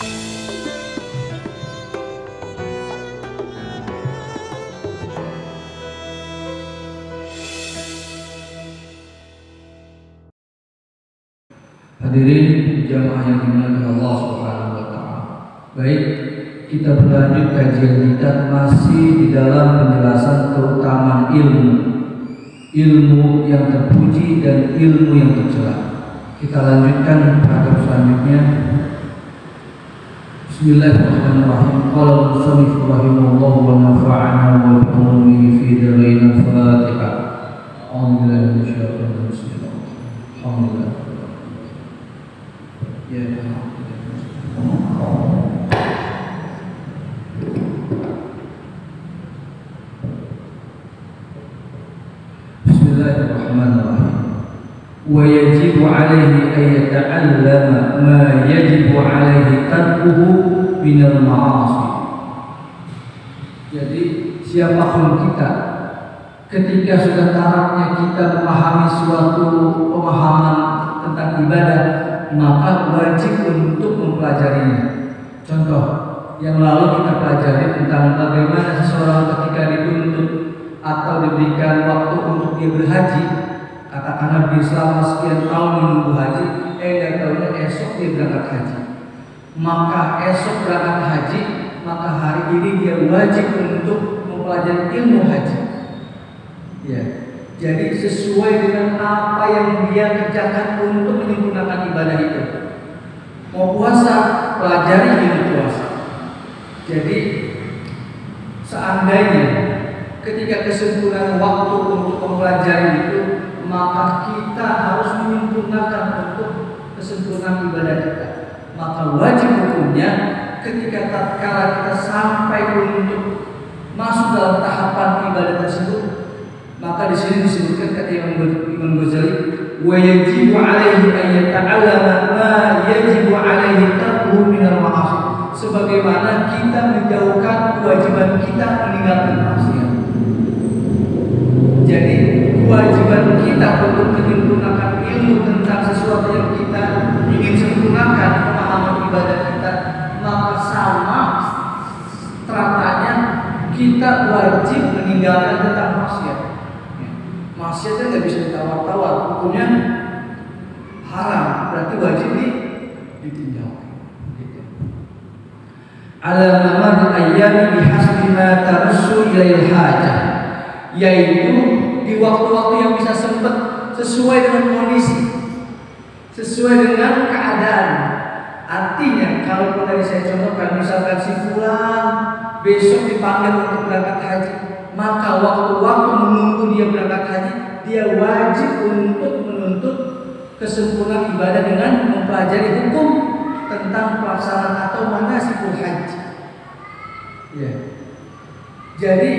Hadirin jamaah yang dimuliakan Allah Subhanahu wa taala. Baik, kita berlanjut kajian kita masih di dalam penjelasan keutamaan ilmu yang terpuji dan ilmu yang tercela. Kita lanjutkan paragraf selanjutnya. Bismillahirrahmanirrahim. Qala al-musannif rahimahullah wa nafa'ana wa bi'ulumihi fi dharain al-Fatihah. Alhamdulillah minasyaitonir rajim. Alhamdulillah. Ya, Bismillahirrahmanirrahim. Wa yajibu alaihi an yata'allama ma yajibu alaihi tarkuhu minal ma'asi. Jadi siapapun kita, ketika sudah tarafnya kita memahami suatu pemahaman tentang ibadah, maka wajib untuk mempelajarinya. Contoh yang lalu kita pelajari tentang bagaimana seseorang ketika dituntut atau diberikan waktu untuk dia berhaji, katakanlah dia selama sekian tahun menunggu haji, nggak tahunya esok dia berangkat haji. Maka esok berangkat haji, maka hari ini dia wajib untuk mempelajari ilmu haji. Ya. Jadi sesuai dengan apa yang dia kerjakan untuk menyempurnakan ibadah itu. Mau puasa, pelajari ilmu puasa. Jadi seandainya ketika kesempurnaan waktu untuk mempelajari itu, maka kita harus menyempurnakan untuk kesempurnaan ibadah kita. Maka wajib hukumnya ketika tatkala kita sampai untuk masuk dalam tahapan ibadah tersebut, maka di sini disebutkan kata Imam Ghazali, wa yajibu alaihi an yata'allama ma yajibu alaihi tarkuhu minal ma'asi. Sebagaimana kita menjauhkan kewajiban kita meninggalkan maksiat. Jadi kewajiban kita untuk menyempurnakan ilmu tentang sesuatu yang kita ingin sempurnakan pemahaman ibadah kita, maka sama teratanya kita wajib meninggalkan tentang maksiat. Maksiatnya nggak bisa ditawar-tawar, hukumnya haram, berarti wajib ditinggalkan. Al-mamad ayyami bihasbi ma tarassu ilail hajah, yaitu di waktu-waktu yang bisa sempat sesuai dengan kondisi, sesuai dengan keadaan. Artinya kalau tadi saya contohkan, misalkan si fulan besok dipanggil untuk berangkat haji, maka waktu-waktu menunggu dia berangkat haji, dia wajib untuk menuntut kesempurnaan ibadah dengan mempelajari hukum tentang pelaksanaan atau manasikul haji. Ya. Jadi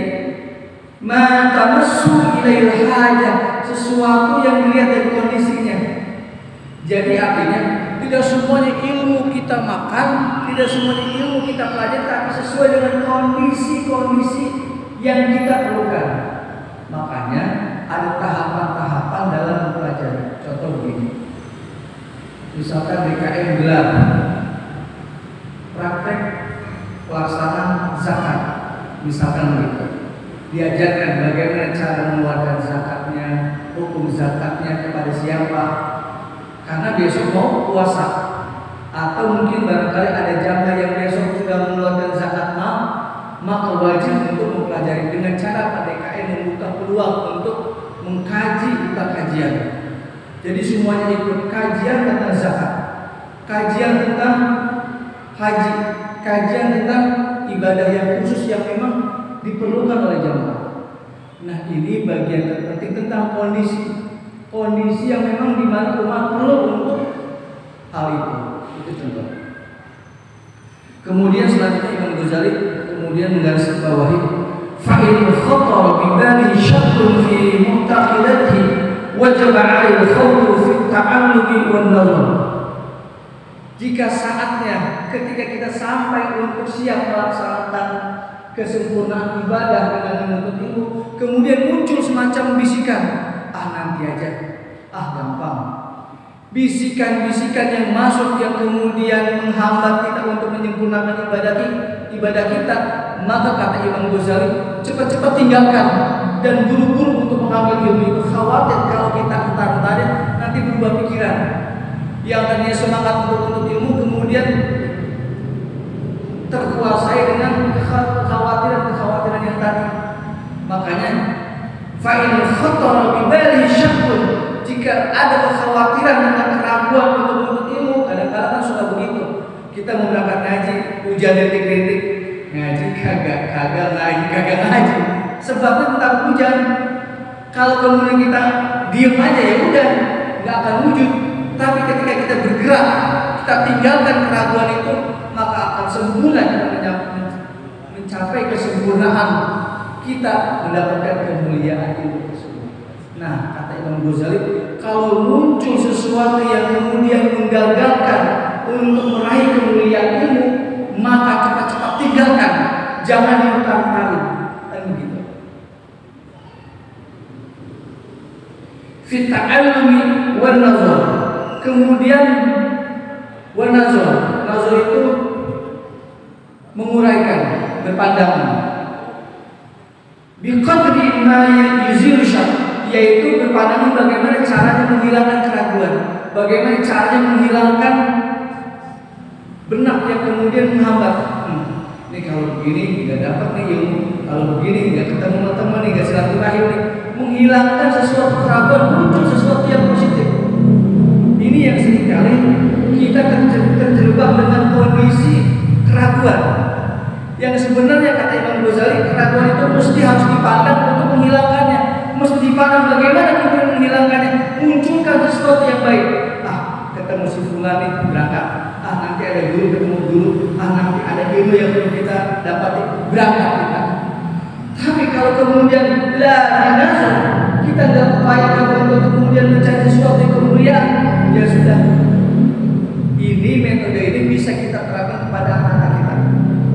ma tamassu ilail hajah, sesuatu yang dilihat dari kondisinya. Jadi artinya tidak semuanya ilmu kita makan, tidak semuanya ilmu kita pelajari, tapi sesuai dengan kondisi-kondisi yang kita perlukan. Makanya ada tahapan-tahapan dalam mempelajari. Contoh begini, misalkan DKM gelar praktek pelaksanaan zakat, misalkan begitu, diajarkan bagaimana cara mengeluarkan zakatnya, hukum zakatnya kepada siapa, karena besok mau puasa, atau mungkin barangkali ada jamaah yang besok sudah mengeluarkan zakat mal, maka wajib untuk mempelajari dengan cara PDKM membuka peluang untuk mengkaji buka kajian. Jadi semuanya ikut kajian tentang zakat, kajian tentang haji, kajian tentang ibadah yang khusus yang memang diperlukan oleh jamaah. Nah, ini bagian terpenting tentang kondisi yang memang di mana umat perlu untuk hal itu. Itu contoh. Kemudian selanjutnya Imam Ghazali kemudian menggarisbawahi fa'in khatara bi bali syaqqun fi mu'taqidatihi wajib 'alaihi al-khawfu fi ta'alluqi wan nazar. Jika saatnya ketika kita sampai untuk siap melaksanakan kesempurnaan ibadah dengan menuntut ilmu, kemudian muncul semacam bisikan, nanti aja, gampang. bisikan-bisikan yang masuk yang kemudian menghambat kita untuk menyempurnakan ibadah kita, maka kata Imam Ghazali, cepat-cepat tinggalkan dan buru-buru untuk mengambil ilmu itu. Khawatir kalau kita entar-entarnya nanti berubah pikiran, yang tadinya semangat untuk ilmu kemudian terkuasai dengan kekhawatiran yang tadi. Makanya fa'in khatara bi bali syakkun, jika ada kekhawatiran tentang keraguan untuk menuntut ilmu, kadang-kadang kan suka begitu. Kita mau berangkat ngaji, hujan rintik-rintik, ngaji kagak ngaji. Sebabnya tentang hujan. Kalau kemudian kita diam aja ya udah, nggak akan wujud. Tapi ketika kita bergerak, kita tinggalkan keraguan itu, maka akan sempurna kita mencapai kesempurnaan, kita mendapatkan kemuliaan ilmu tersebut. Nah, kata Imam Ghazali, kalau muncul sesuatu yang kemudian menggagalkan untuk meraih kemuliaan ilmu, maka cepat-cepat tinggalkan, jangan diutang-utangin. Kan begitu. Fit ta'allumi wan nazar. Kemudian wan nazar. Nazar itu menguraikan, berpandangan. Biqadri ma yuzilu syak, yaitu berpandangan bagaimana caranya menghilangkan keraguan, bagaimana caranya menghilangkan benak yang kemudian menghambat. Ini kalau begini nggak dapat nih ilmu, kalau begini nggak ketemu teman nih, nggak silaturahim nih. Menghilangkan sesuatu keraguan, muncul sesuatu yang positif. Ini yang seringkali kita terjebak dengan kondisi keraguan. Yang sebenarnya kata Imam Ghazali, keraguan itu mesti harus dipandang untuk menghilangkannya. Mesti dipandang bagaimana kemudian menghilangkannya. Munculkan sesuatu yang baik. Ketemu si fulan nih, berangkat. Nanti ada guru, ketemu guru. Nanti ada ilmu yang perlu kita dapati, berangkat kita. Tapi kalau kemudian dinazar, kita tidak upayakan untuk kemudian mencari sesuatu yang kemuliaan, ya sudah. Ini metode ini bisa kita terapkan kepada anak-anak kita.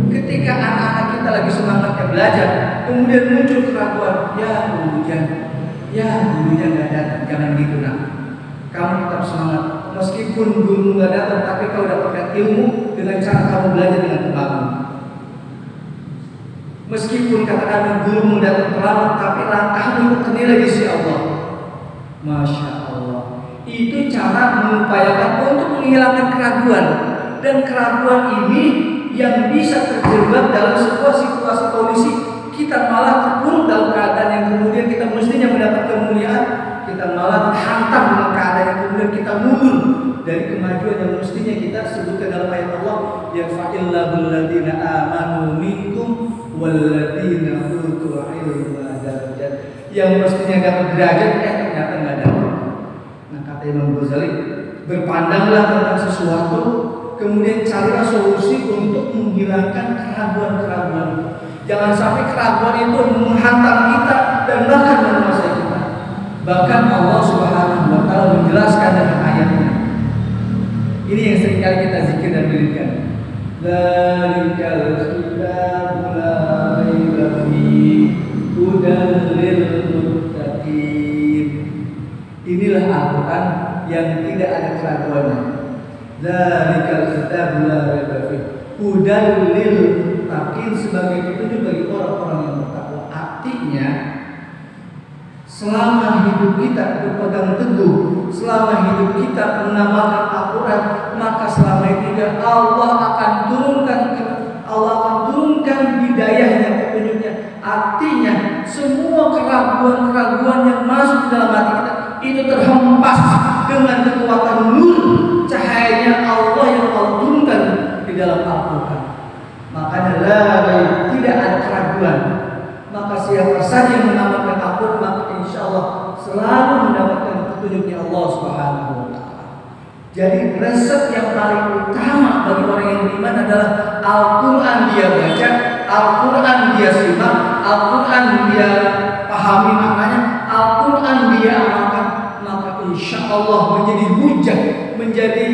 Ketika anak-anak kita lagi semangatnya belajar, kemudian muncul keraguan, ya gurunya nggak datang, jangan gitu nak. Kamu tetap semangat, meskipun guru nggak datang, tapi kau dapatkan ilmu dengan cara kamu belajar dengan terbangun. Meskipun katakan guru datang terlambat, tapi langkahmu itu ternilai di sisi Allah. Masya Allah. Itu cara mengupayakan untuk menghilangkan keraguan, dan keraguan ini yang bisa terjebak dalam sebuah situasi kondisi kita malah terpuruk dalam keadaan yang kemudian kita mestinya mendapat kemuliaan, kita malah terhantam dengan keadaan yang kemudian kita mundur dari kemajuan yang mestinya kita sebutkan dalam ayat Allah, ya fa'illahul ladzina amanu minkum walladzina utul ilma darajat, yang mestinya dapat derajat ternyata nggak dapat. Nah, kata Imam Ghazali, berpandanglah tentang sesuatu, kemudian carilah solusi untuk menghilangkan keraguan-keraguan. Jangan sampai keraguan itu menghantam kita dan bahkan menguasai kita. Bahkan Allah Subhanahu wa taala menjelaskan dengan ayatnya. Ini yang seringkali kita zikir dan wiridkan. Dzalikal kitabul la raiba fihi hudan lil muttaqin. Inilah Al-Qur'an yang tidak ada keraguannya. Dzalikal kitabul la raiba fihi hudan lil muttaqin, sebagai petunjuk bagi orang-orang yang bertakwa. Artinya, selama hidup kita berpegang teguh, selama hidup kita mengamalkan Al-Quran, maka selama itu Allah akan turunkan hidayahnya, petunjuknya. Artinya semua keraguan-keraguan yang masuk dalam hati kita itu terhempas dengan kekuatan nur cahayanya Allah yang Allah turunkan di dalam Al-Quran. Makanya tidak ada keraguan. Maka siapa saja yang mengamalkan Al-Quran, maka insya Allah selalu mendapatkan petunjuknya Allah Subhanahu wa taala. Jadi resep yang paling utama bagi orang yang beriman adalah Al-Quran dia baca, Al-Quran dia simak, Al-Quran dia pahami maknanya, Al-Quran dia amalkan, maka insya Allah menjadi hujah, menjadi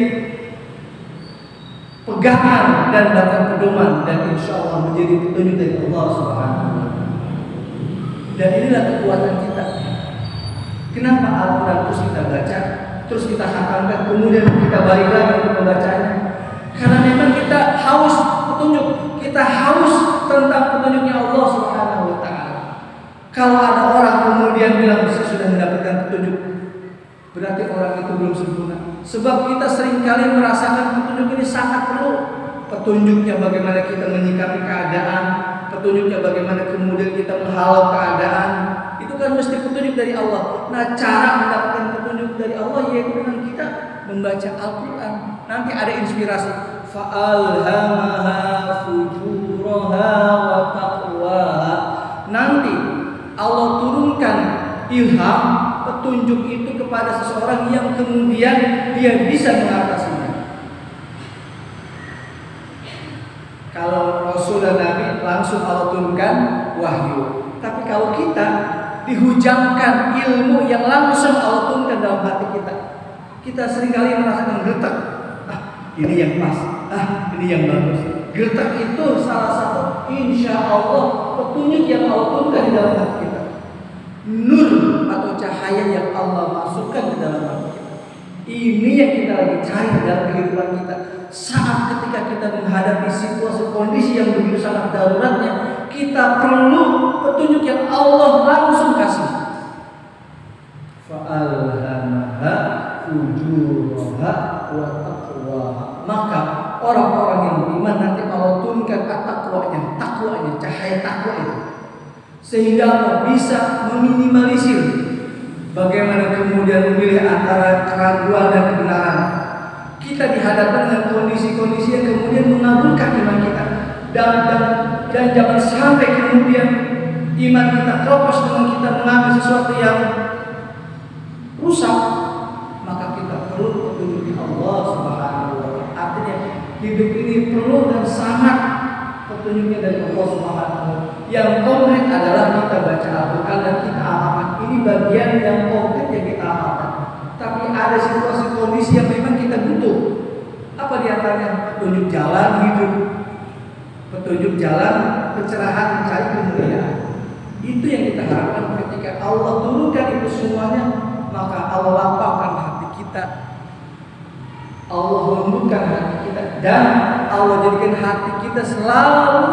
pegangan dan bahkan pedoman, dan insya Allah menjadi petunjuk dari Allah Subhanahu wa taala. Dan inilah kekuatan kita. Kenapa Al-Quran terus kita baca, terus kita hatamkan, kemudian kita balik lagi untuk membacanya. Karena memang kita haus petunjuk, kita haus tentang petunjuknya Allah Subhanahu wa taala. Kalau ada orang kemudian bilang saya sudah mendapatkan petunjuk, berarti orang itu belum sempurna. Sebab kita seringkali merasakan petunjuk ini sangat perlu. Petunjuknya bagaimana kita menyikapi keadaan, petunjuknya bagaimana kemudian kita menghalau keadaan. Itu kan mesti petunjuk dari Allah. Nah, cara mendapatkan petunjuk dari Allah yaitu dengan kita membaca Al-Quran. Nanti ada inspirasi. Fa'alhamaha fujuraha wa taqwaha. Nanti Allah turunkan ilham, petunjuk itu kepada seseorang yang kemudian dia bisa mengatasinya. Kalau Rasul dan Nabi langsung Allah turunkan wahyu. Tapi kalau kita dihujamkan ilmu yang langsung Allah turunkan dalam hati kita, kita seringkali merasakan gertak. Ini yang pas. Ini yang bagus. Gertak itu salah satu insya Allah petunjuk yang Allah turunkan di dalam hati kita. Nur atau cahaya yang Allah masukkan ke dalam hati kita. Ini yang kita lagi cari dalam kehidupan kita. Saat ketika kita menghadapi situasi kondisi yang begitu sangat daruratnya, kita perlu petunjuk yang Allah langsung kasih. Fa'alhamaha fujuraha wa taqwaha. Maka orang-orang yang beriman nanti Allah turunkan takwanya, cahaya takwa itu, sehingga Allah bisa meminimalisir bagaimana kemudian memilih antara keraguan dan kebenaran. Kita dihadapkan dengan kondisi-kondisi yang kemudian mengabulkan iman kita, dan jangan sampai kemudian iman kita keropos dengan kita mengambil sesuatu yang rusak. Maka kita perlu petunjuk Allah Subhanahu wa taala. Artinya hidup ini perlu dan sangat petunjuknya dari Allah Subhanahu wa taala. Yang konkret adalah kita baca Al-Quran dan kita amalkan. Ini bagian yang konkret yang kita amalkan. Tapi ada situasi kondisi yang memang kita butuh. Apa diantaranya? Petunjuk jalan hidup, petunjuk jalan pencerahan, mencari kemuliaan. Itu yang kita harapkan ketika Allah turunkan itu semuanya, maka Allah lapangkan hati kita, Allah lembutkan hati kita, dan Allah jadikan hati kita selalu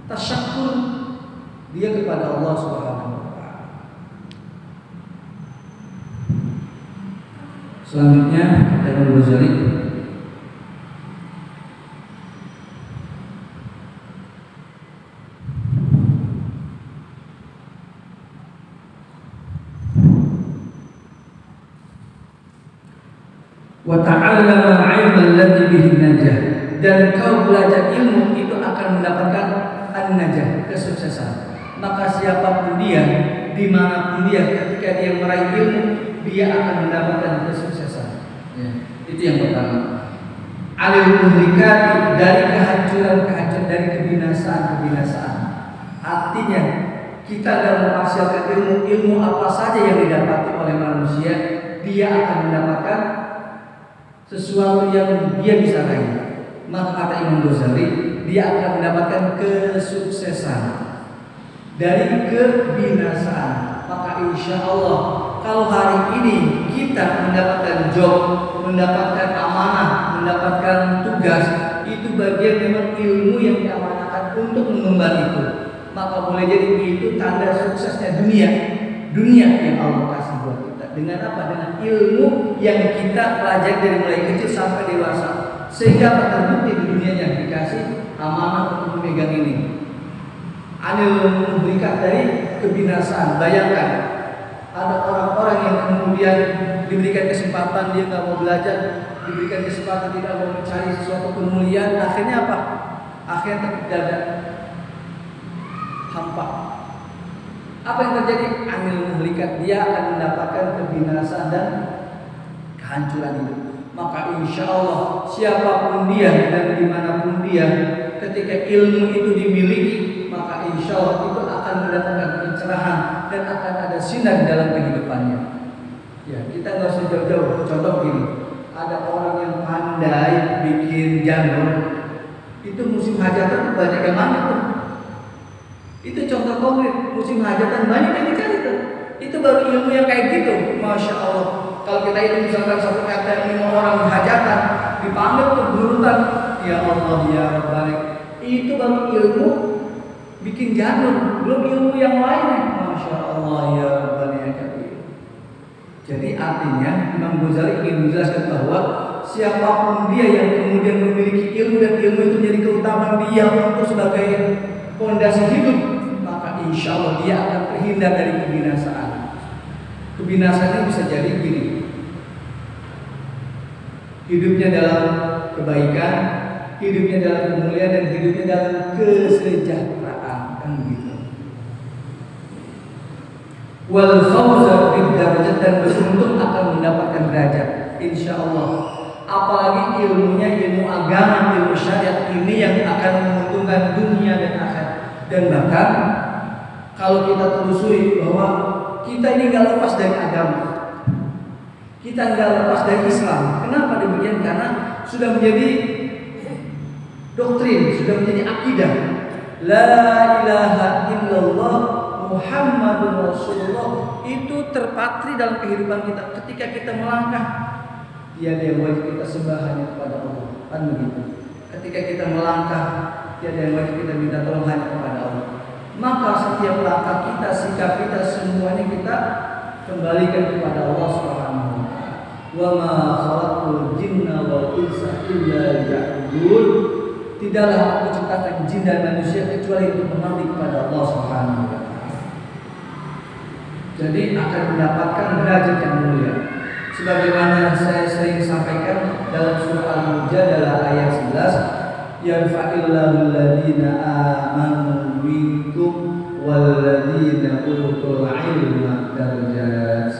tasyakur dia kepada Allah Subhanahu. Selanjutnya Imam Ghazali wa ta'allama al-'ilma alladhi bihi najah, dan kau belajar ilmu itu akan mendapatkan an-najah, kesuksesan. Maka siapapun dia, dimanapun dia, ketika dia meraih ilmu, dia akan mendapatkan kesuksesan. Ya, itu yang pertama. Alil muhlikati, dari kehancuran, dari kebinasaan. Artinya kita dalam menghasilkan ilmu apa saja yang didapati oleh manusia, dia akan mendapatkan sesuatu yang dia bisa raih. Maka kata Imam Ghazali, dia akan mendapatkan kesuksesan dari kebinasaan. Maka insya Allah kalau hari ini kita mendapatkan job, mendapatkan amanah, mendapatkan tugas, itu bagian memang ilmu yang diamanahkan untuk mengemban itu. Maka boleh jadi itu tanda suksesnya dunia yang Allah kasih buat kita. Dengan apa? Dengan ilmu yang kita pelajari dari mulai kecil sampai dewasa, sehingga terbukti di dunia yang dikasih amanah untuk memegang ini. Anil memberikan dari kebinasaan. Bayangkan ada orang-orang yang kemudian diberikan kesempatan dia nggak mau belajar, diberikan kesempatan tidak mau mencari sesuatu kemuliaan, akhirnya apa? Akhirnya terjadi hampa. Apa yang terjadi? Anil muhlikat, dia akan mendapatkan kebinasaan dan kehancuran itu. Maka insya Allah siapapun dia dan dimanapun dia, ketika ilmu itu dimiliki, maka insya Allah itu akan mendapatkan pencerahan dan akan ada sinar dalam kehidupannya. Ya, kita nggak usah jauh-jauh. Contoh gini, ada orang yang pandai bikin janur, itu musim hajatan banyak yang mana tuh. Itu contoh konkret, musim hajatan banyak yang dicari tuh. Itu baru ilmu yang kayak gitu, masya Allah. Kalau kita itu misalkan satu RT 5 orang hajatan, dipanggil tuh berurutan, ya Allah ya Rabbani. Itu baru ilmu bikin janur, belum ilmu yang lainnya. Masya Allah ya Rabbani ya Kabir. Jadi artinya Imam Ghazali ingin menjelaskan bahwa siapapun dia yang kemudian memiliki ilmu dan ilmu itu menjadi keutamaan dia untuk sebagai fondasi hidup, maka insya Allah dia akan terhindar dari kebinasaan. Kebinasaannya bisa jadi gini, hidupnya dalam kebaikan, hidupnya dalam kemuliaan, dan hidupnya dalam kesejahteraan, kan begitu. Wal fawza bid darajat, dan beruntung akan mendapatkan derajat, insya Allah. Apalagi ilmunya ilmu agama, ilmu syariat ini yang akan menguntungkan dunia dan akhirat. Dan bahkan kalau kita telusuri bahwa kita ini nggak lepas dari agama, kita nggak lepas dari Islam. Kenapa demikian? Karena sudah menjadi doktrin, sudah menjadi akidah. La ilaha illallah Muhammadur Rasulullah itu terpatri dalam kehidupan kita. Ketika kita melangkah, tiada yang wajib kita sembah hanya kepada Allah, kan begitu. Ketika kita melangkah, tiada yang wajib kita minta tolong hanya kepada Allah. Maka setiap langkah kita, sikap kita, semuanya kita kembalikan kepada Allah Subhanahu wa taala. Wa ma khalaqul jinna wal insa illa liya'budun. Tidaklah aku ciptakan jin dan manusia kecuali untuk mengabdi kepada Allah Subhanahu wa taala. Jadi akan mendapatkan derajat yang mulia. Sebagaimana saya sering sampaikan dalam surah Al-Mujadalah ayat 11, yarfa'illahu alladziina aamanu minkum walladziina utul ilma darajat.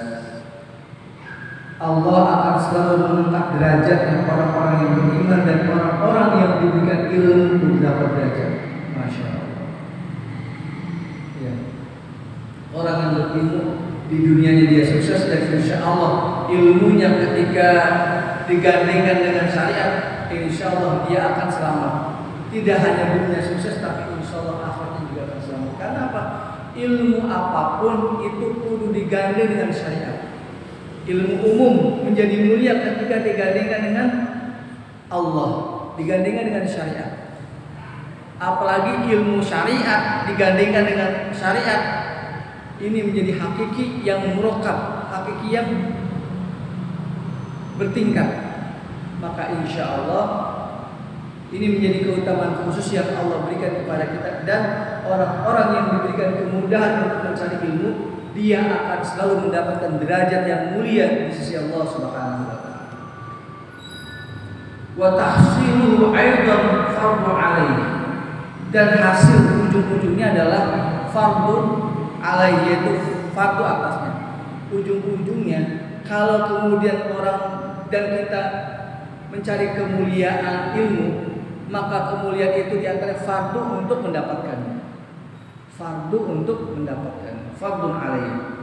Allah akan selalu mengangkat derajatnya orang-orang yang beriman dan orang-orang yang diberikan ilmu beberapa derajat. Masya Allah. Ya. Orang yang berilmu di dunianya dia sukses, dan insya Allah ilmunya ketika digandengkan dengan syariat, insya Allah dia akan selamat. Tidak hanya dunia sukses, tapi insya Allah akhiratnya juga akan selamat. Karena apa? Ilmu apapun itu kudu digandeng dengan syariat. Ilmu umum menjadi mulia ketika digandengkan dengan Allah, digandengkan dengan syariat. Apalagi ilmu syariat digandengkan dengan syariat, ini menjadi hakiki yang murokab, hakiki yang bertingkat. Maka insya Allah ini menjadi keutamaan khusus yang Allah berikan kepada kita, dan orang-orang yang diberikan kemudahan untuk mencari ilmu, dia akan selalu mendapatkan derajat yang mulia di sisi Allah Subhanahu wa taala. Wa tahsiluhu aidan fardhu alaihi, dan hasil ujung-ujungnya adalah fardhu alaihi, yaitu fardu atasnya. Ujung-ujungnya kalau kemudian orang dan kita mencari kemuliaan ilmu, maka kemuliaan itu diantara fardu untuk mendapatkannya. Fardu untuk mendapatkan, fardun alaihi.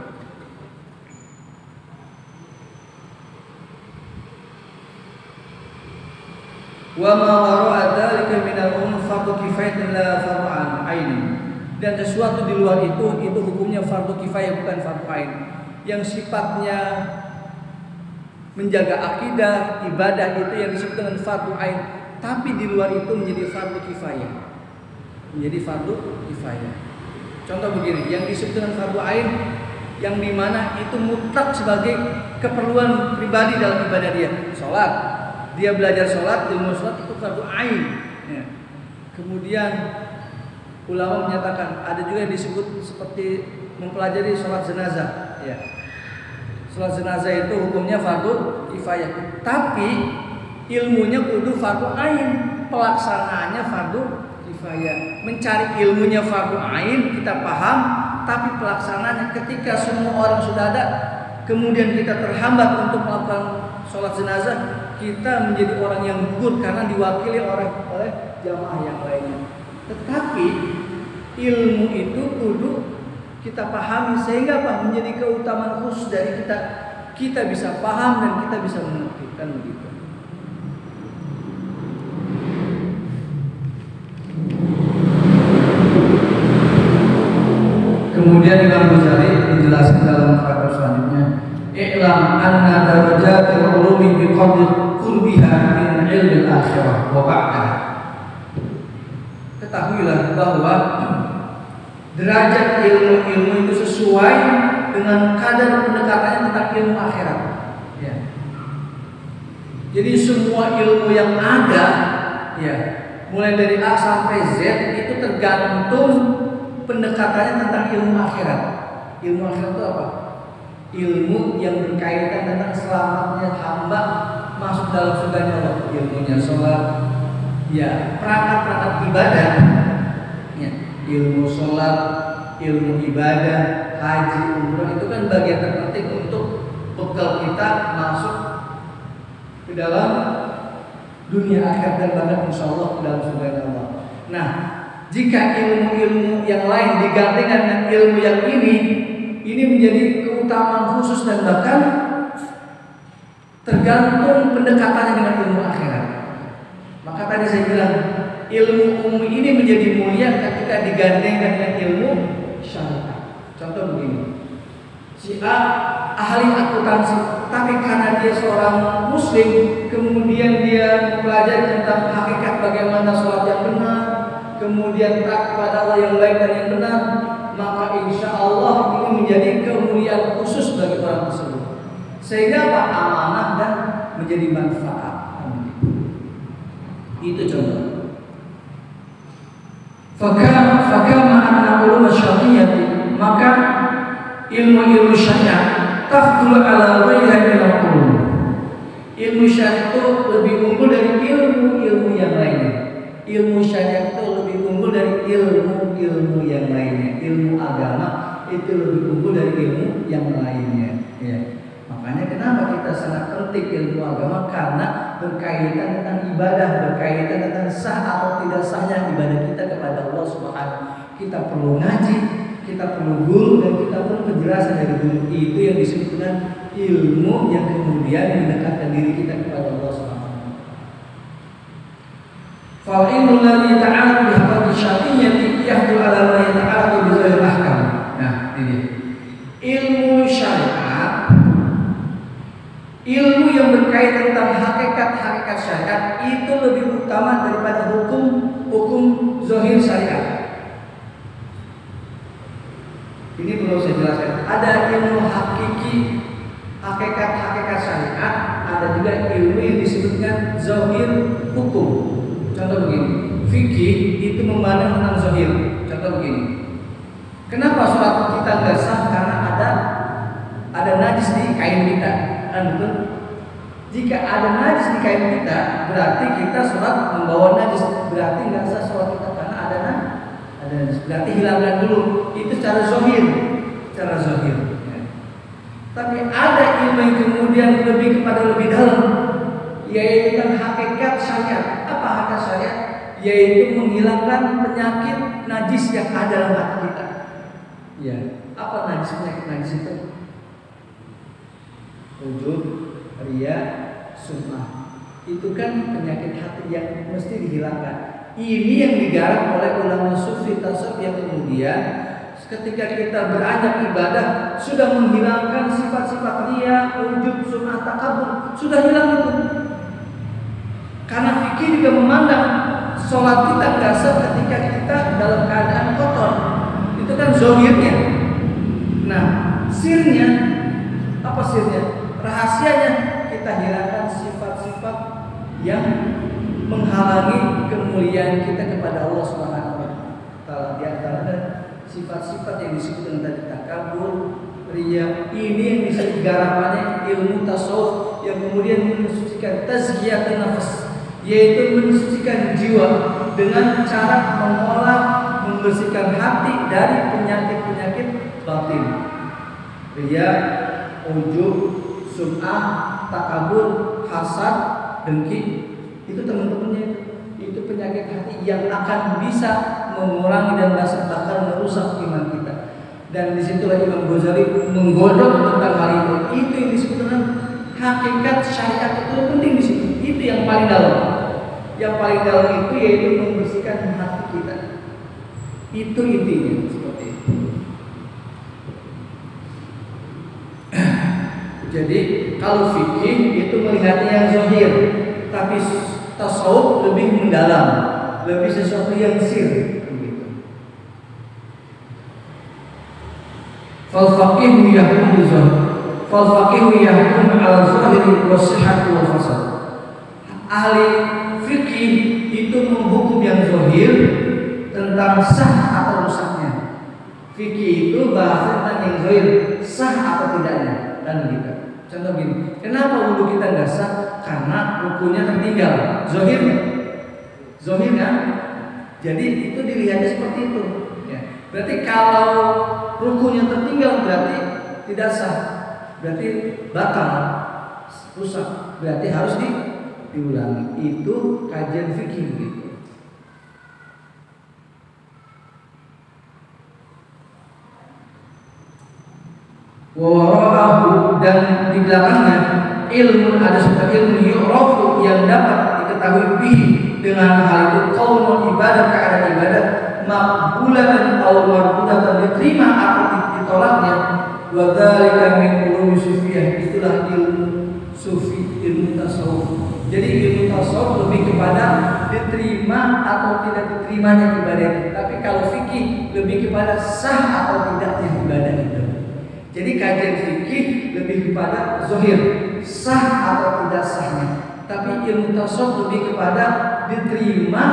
Wa ma wara'a dzalika minal fardu kifayatin la fardu ain. Dan sesuatu di luar itu hukumnya fardu kifayah, bukan fardu ain. Yang sifatnya menjaga akidah, ibadah itu yang disebut dengan fardu ain, tapi di luar itu menjadi fardu kifayah. Menjadi fardu kifayah. Contoh begini, yang disebut dengan fardu ain, yang dimana itu mutlak sebagai keperluan pribadi dalam ibadah dia. Sholat, dia belajar sholat, ilmu sholat itu fardu ain. Ya. Kemudian ulama menyatakan ada juga yang disebut seperti mempelajari sholat jenazah. Ya. Sholat jenazah itu hukumnya fardu kifayah, tapi ilmunya kudu fardu ain, pelaksanaannya fardu kifayah. Mencari ilmunya fardu ain, kita paham, tapi pelaksanaannya ketika semua orang sudah ada, kemudian kita terhambat untuk melakukan sholat jenazah, kita menjadi orang yang gugur karena diwakili oleh jamaah yang lainnya. Tetapi ilmu itu kudu kita pahami, sehingga apa? Menjadi keutamaan khusus dari kita. Kita bisa paham dan kita bisa mengerti, kan begitu. Kemudian Imam Ghazali menjelaskan dalam paragraf selanjutnya, i'lam anna darajatil ulumi biqadri qurbiha min ilmil akhirah wa ba'daha. Ketahuilah bahwa derajat ilmu-ilmu itu sesuai dengan kadar pendekatannya tentang ilmu akhirat. Ya. Jadi semua ilmu yang ada, ya, mulai dari A sampai Z itu tergantung pendekatannya tentang ilmu akhirat. Ilmu akhirat itu apa? Ilmu yang berkaitan tentang selamatnya hamba masuk dalam surganya Allah. Ilmunya sholat, ya, perangkat-perangkat ibadah, ya, ilmu sholat, ilmu ibadah, haji, umrah itu kan bagian terpenting untuk bekal kita masuk ke dalam dunia akhirat dan bahkan insya Allah ke dalam surga Allah. Nah, jika ilmu-ilmu yang lain digantikan dengan ilmu yang ini menjadi keutamaan khusus dan bahkan tergantung pendekatannya dengan ilmu akhirat. Maka tadi saya bilang ilmu umum ini menjadi mulia ketika digandengkan dengan ilmu syariat. Contoh begini, si A ahli akuntansi, tapi karena dia seorang muslim, kemudian dia mempelajari tentang hakikat bagaimana sholat yang benar, kemudian taat kepada Allah yang baik dan yang benar, maka insya Allah ini menjadi kemuliaan khusus bagi orang tersebut. Sehingga apa? Amanah dan menjadi manfaat. Itu contoh. Fakama anna ulum syar'iyyah, maka ilmu-ilmu syariat tafdulu ala ghayriha min al-ulum. Ilmu syariat itu lebih unggul dari ilmu-ilmu yang lainnya. Ilmu syariat itu lebih unggul dari ilmu-ilmu yang lainnya. Ilmu agama itu lebih unggul dari ilmu yang lainnya. Ya. Makanya kenapa kita sangat penting ilmu agama, karena berkaitan tentang ibadah, berkaitan tentang sah atau tidak sahnya ibadah kita kepada Allah Subhanahu. Kita perlu ngaji, kita perlu guru, dan kita perlu penjelasan dari guru. Itu yang disebut dengan ilmu yang kemudian mendekatkan diri kita kepada Allah Subhanahu. Fa'ilmu alladhi ta'ala bi haqqi syar'iyyati yahdul ala ma yata'allaqu bi ghairil ahkam. Nah, ini ilmu syariat, ilmu yang berkaitan tentang hakikat-hakikat syariat itu lebih utama daripada hukum zahir syariat. Ini perlu saya jelaskan. Ada ilmu hakiki, hakikat-hakikat syariat, ada juga ilmu yang disebutkan zahir hukum. Contoh begini, fikih itu memandang tentang zahir. Contoh begini, kenapa sholat kita nggak sah? Karena ada najis di kain kita, kan betul? Jika ada najis di kain kita, berarti kita sholat membawa najis, berarti nggak sah sholat kita karena ada najis. Berarti hilangkan dulu. Itu secara zahir, Ya. Tapi ada ilmu yang kemudian lebih kepada lebih dalam, yaitu tentang hakikat syariat. Apa hakikat syariat? Yaitu menghilangkan penyakit najis yang ada dalam hati kita. Ya, apa penyakit najis itu? Ujub, riya, sum'ah. Itu kan penyakit hati yang mesti dihilangkan. Ini yang digarap oleh ulama sufi tasawuf yang kemudian ketika kita beranjak ibadah sudah menghilangkan sifat-sifat riya, ujub, sum'ah, takabur, sudah hilang itu. Karena fikih juga memandang sholat kita nggak sah ketika kita dalam keadaan kotor. Itu kan zahirnya. Nah, sirnya apa sirnya? Rahasianya kita hilangkan sifat-sifat yang menghalangi kemuliaan kita kepada Allah Subhanahu wa taala. Di antaranya sifat-sifat yang disebut dengan tadi takabur, riya. Ini yang bisa digarapannya ilmu tasawuf yang kemudian mensucikan tazkiyatun nafs, yaitu mensucikan jiwa dengan cara mengolah, membersihkan hati dari penyakit-penyakit batin. Riya, ujub, sum'ah, takabur, hasad, dengki, itu teman-temannya itu penyakit hati yang akan bisa mengurangi dan bahkan merusak iman kita. Dan disitulah Imam Ghazali menggodok tentang hal itu. Itu yang disebut dengan hakikat syariat itu penting di situ. Itu yang paling dalam. Yang paling dalam itu yaitu membersihkan hati kita. Itu intinya seperti itu. Jadi kalau fikih itu melihatnya yang zahir, tapi tasawuf lebih mendalam, lebih sesuatu yang sir. Fal faqihu yahkum ala zahiri wa sihhati wal fasad. Ahli fikih itu menghukum yang zahir tentang sah atau rusaknya. Fikih itu bahas tentang yang zahir, sah atau tidaknya, dan gitu. Contoh gini, kenapa wudhu kita nggak sah? Karena rukunya tertinggal, zahirnya. Jadi itu dilihatnya seperti itu. Ya. Berarti kalau rukunya tertinggal berarti tidak sah, berarti batal, rusak, berarti harus diulangi. Itu kajian fikih gitu. Wara'ahu, dan di belakangnya ilmu, ada sebuah ilmu yu'rafu yang dapat diketahui bihi dengan hal itu qaulun ibadah, keadaan ibadah maqbulatan aw mardudatan, diterima atau ditolaknya. Wa dzalika min ulumi sufiyah, itulah ilmu sufi, ilmu tasawuf. Jadi ilmu tasawuf lebih kepada diterima atau tidak diterimanya ibadah itu. Tapi kalau fikih lebih kepada sah atau tidaknya ibadah itu. Jadi kajian fikih lebih kepada zahir, sah atau tidak sahnya. Tapi ilmu tasawuf lebih kepada diterima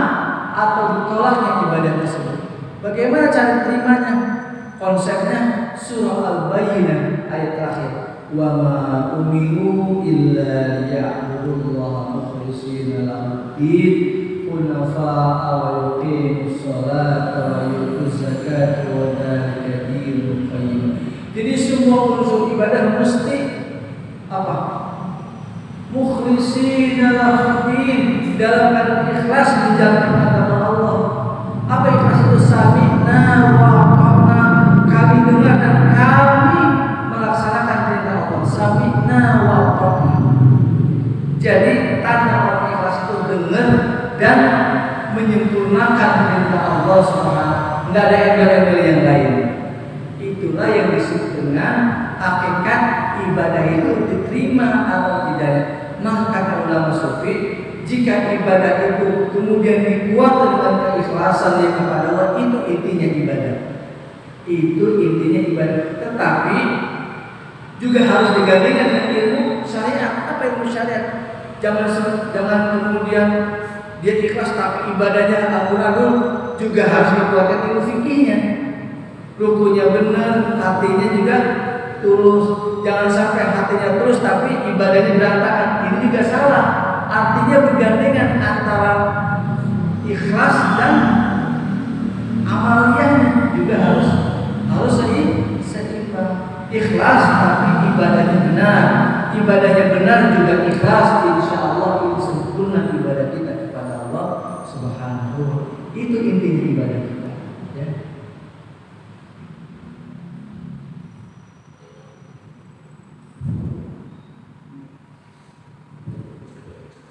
atau ditolaknya ibadah tersebut. Bagaimana cara diterimanya? Konsepnya surah Al-Bayyinah ayat terakhir. Wa ma umiru illa liya'budullaha mukhlishina lahu-d-din hunafa'a wa yuqimus sholata wa yutuz zakata wa dzalika dinul qayyim. Jadi semua unsur ibadah mesti apa? Mukhlishina lahu-d-din, dalam keadaan ikhlas menjalankan agama Allah. Apa ikhlas itu? Sami'na wa ata'na, kami dengar dan kami melaksanakan perintah Allah. Sami'na wa ata'na. Jadi tanda orang ikhlas itu dengar dan menyempurnakan perintah Allah Subhanahu. Enggak ada embel-embel yang lain. Itulah yang disebut dengan hakikat ibadah itu diterima atau tidak. Maka kata ulama sufi, jika ibadah itu kemudian dibuat dengan keikhlasan yang kepada Allah, itu intinya ibadah. Itu intinya ibadah. Tetapi juga harus digandingkan dengan ilmu syariat. Apa ilmu syariat? Jangan kemudian dia ikhlas tapi ibadahnya amburadul, juga harus dikuatkan ilmu fikihnya. Rukunya benar, hatinya juga tulus. Jangan sampai hatinya tulus tapi ibadahnya berantakan. Ini juga salah. Artinya bergandengan antara ikhlas dan amaliyahnya juga harus seimbang. Ikhlas tapi ibadahnya benar. Ibadahnya benar juga ikhlas. Insya Allah itu sempurna ibadah kita kepada Allah Subhanahu. Itu intinya ibadah kita. Ya.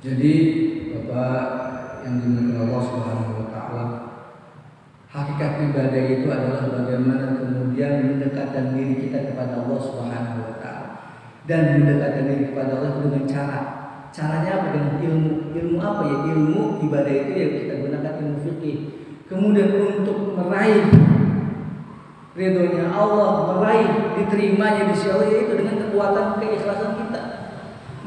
Jadi Bapak yang dimuliakan Allah Subhanahu wa taala, hakikat ibadah itu adalah bagaimana kemudian mendekatkan diri kita kepada Allah Subhanahu wa taala. Dan mendekatkan diri kepada Allah dengan caranya apa? Dengan ilmu apa ya? Ilmu ibadah itu yang kita gunakan ilmu fikih. Kemudian untuk meraih ridhonya Allah, meraih diterimanya di sisi Allah, itu dengan kekuatan keikhlasan kita.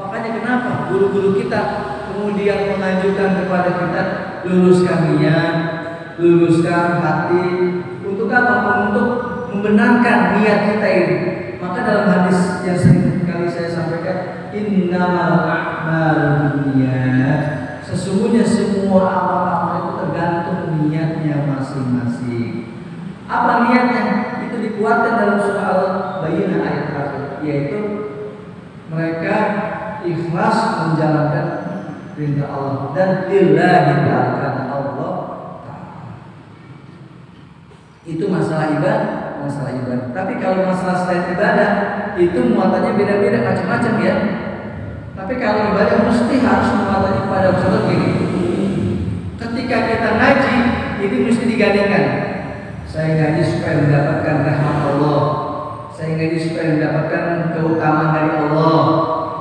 Makanya kenapa guru-guru kita kemudian mengajukan kepada kita, luluskan niat, luluskan hati. Untuk apa? Untuk membenarkan niat kita ini. Maka dalam hadis yang sering kali saya sampaikan, innamal a'malu binniyat, sesungguhnya semua amal-amal itu tergantung niatnya masing-masing. Apa niatnya? Itu dikuatkan dalam surah Al-Bayyinah ayat terakhir, yaitu mereka ikhlas menjalankan perintah Allah dan lillahi ta'ala Allah. Itu masalah ibadah. Tapi kalau masalah selain ibadah itu muatannya beda-beda, macam-macam ya. Tapi kalau ibadah mesti harus muatannya pada contoh gini. Ketika kita ngaji, ini mesti digandengkan. Saya ngaji supaya mendapatkan rahmat Allah. Saya ngaji supaya mendapatkan keutamaan dari Allah.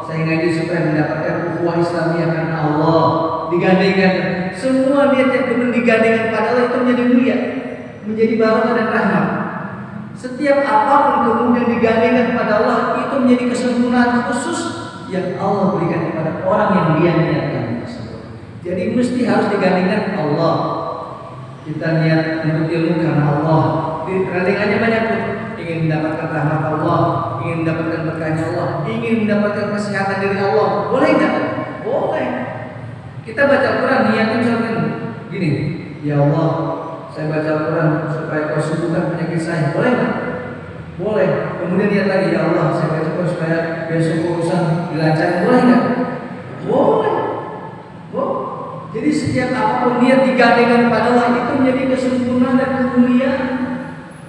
Saya ngaji supaya mendapatkan ukhuwah Islamiyah karena Allah. Digandengkan semua niat yang kemudian digandengkan pada Allah itu menjadi mulia, menjadi barakah dan rahmat. Setiap apapun kemudian digandengkan kepada Allah itu menjadi kesempurnaan khusus yang Allah berikan kepada orang yang dia niatkan tersebut. Jadi mesti harus digandengkan Allah. Kita niat untuk ilmu karena Allah. Gandengkannya banyak tuh. Ingin mendapatkan rahmat Allah, ingin mendapatkan berkahnya Allah, ingin mendapatkan kesehatan dari Allah. Boleh nggak? Boleh. Kita baca Quran niatnya misalkan gini, ya Allah, saya baca Quran supaya kau sembuhkan penyakit saya. Boleh nggak? Boleh. Kemudian niat lagi, ya Allah, saya baca Quran supaya besok urusan dilancarkan. Boleh nggak? Boleh. Boleh. Jadi setiap apapun niat digandengkan pada Allah itu menjadi kesempurnaan dan kemuliaan.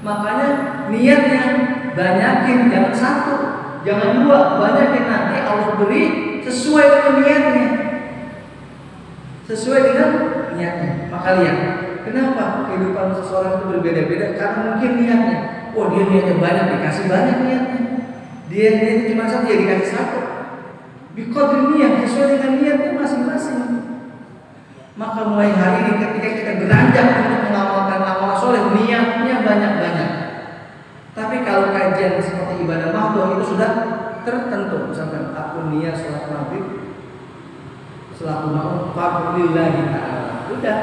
Makanya niatnya banyakin, jangan satu, jangan dua, banyakin, nanti Allah beri sesuai dengan niatnya. Sesuai dengan niatnya. Maka lihat, kenapa kehidupan seseorang itu berbeda-beda? Karena mungkin niatnya. Oh, dia niatnya banyak, dikasih banyak niatnya. Dia niatnya cuma satu, dia dikasih satu. Biqadri niat, sesuai dengan niatnya masing-masing. Maka mulai hari ini ketika kita beranjak untuk mengamalkan amal soleh, niatnya banyak-banyak. Tapi kalau kajian seperti ibadah mahdhah itu sudah tertentu. Misalkan aku niat sholat maghrib selaku ma'mum fadlillahi ta'ala. Udah.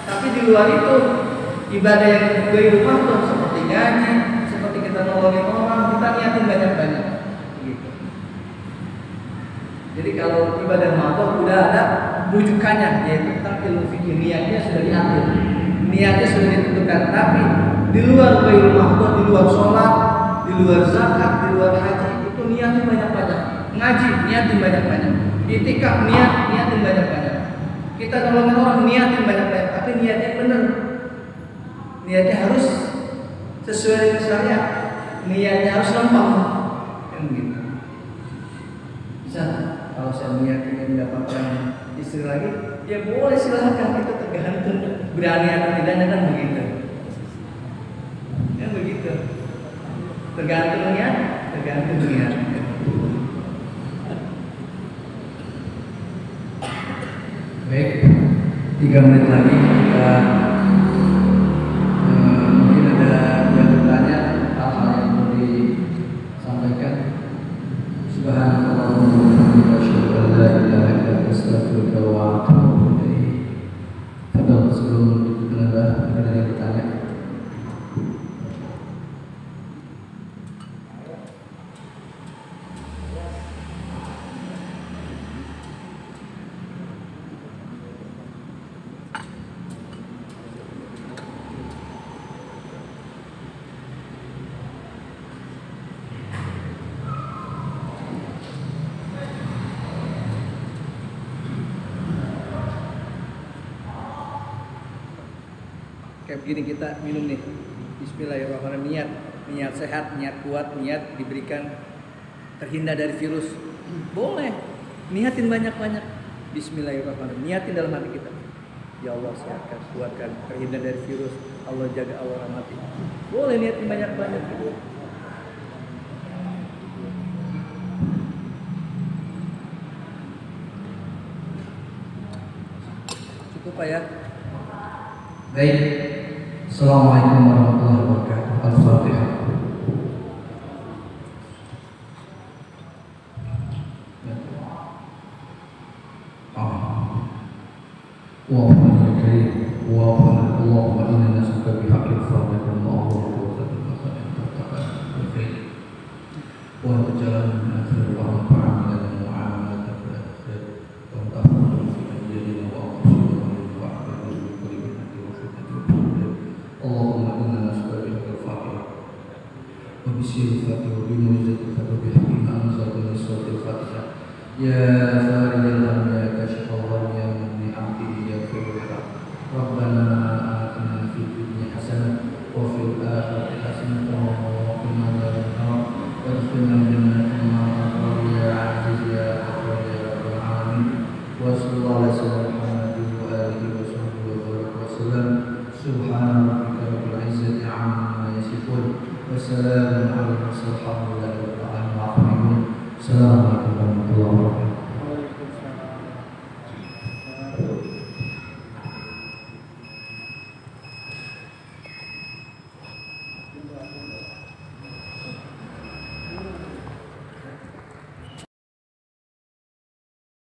Tapi di luar itu ibadah yang ghairu mahdhah seperti ngaji, seperti kita nolongin orang, kita niatin banyak-banyak. Gitu. Jadi kalau ibadah mahdhah udah ada rujukannya, yaitu tentang ilmu fikih, niatnya sudah diatur, niatnya sudah ditentukan. Tapi di luar ghairu mahdhah, di luar sholat, di luar zakat, di luar haji, itu niatnya banyak-banyak. Ngaji, niatin banyak-banyak. Itikaf, niatin banyak-banyak. Kita nolongin orang, niatin banyak-banyak. Tapi niatnya benar. Niatnya harus sesuai dengan syariat. Niatnya harus lempeng. Kan gitu. Bisa, kalau saya niat ingin mendapatkan istri lagi, ya boleh, silahkan, itu tergantung berani atau tidaknya, kan begitu. Kan begitu. Tergantung niat. Baik, 3 menit lagi kita mungkin ada yang bertanya hal-hal yang perlu disampaikan. Subhanallah wa bihamdihi la ilaha illa anta astaghfiruka wa atubu ilaik. Fadhil sebelum kita ada yang bertanya. Kayak begini kita minum nih. Bismillahirrahmanirrahim. Niat sehat, niat kuat, niat diberikan terhindar dari virus. Boleh. Niatin banyak-banyak. Bismillahirrahmanirrahim. Niatin dalam hati kita. Ya Allah, sehatkan, kuatkan, terhindar dari virus. Allah jaga, Allah rahmati. Boleh niatin banyak-banyak. Cukup Pak ya. Baik. Assalamualaikum warahmatullahi wabarakatuh. Al-Fatihah. Allahumma inna nas'aluka bihaqqil fadhil wa wa jalan min akhir wa fa'amila dan mu'amalat fil akhir wa ta'ala fi ajrina wa aqsina wa a'budu bi kulli ni'matin wa fadlin. Allahumma inna nas'aluka bihaqqil fadhil wa bi sirril fadhil wa bi mu'jizatil fadhil bi haqqi ma anzalta min suratil Fatihah. Ya farijal ham ya kashifal gham ya muni abdi ya firra. Rabbana atina fid dunya hasanah wa fil akhirati hasanah wa qina adzabannar. Waghfirna jannata ma ya aziz ya ghafur ya rabbal alamin. Wa sallallahu alaihi wa alihi wa sahbihi wa sallam. Subhana rabbika rabbil izzati amma yasifun wa salamun alal Alhamdulillah.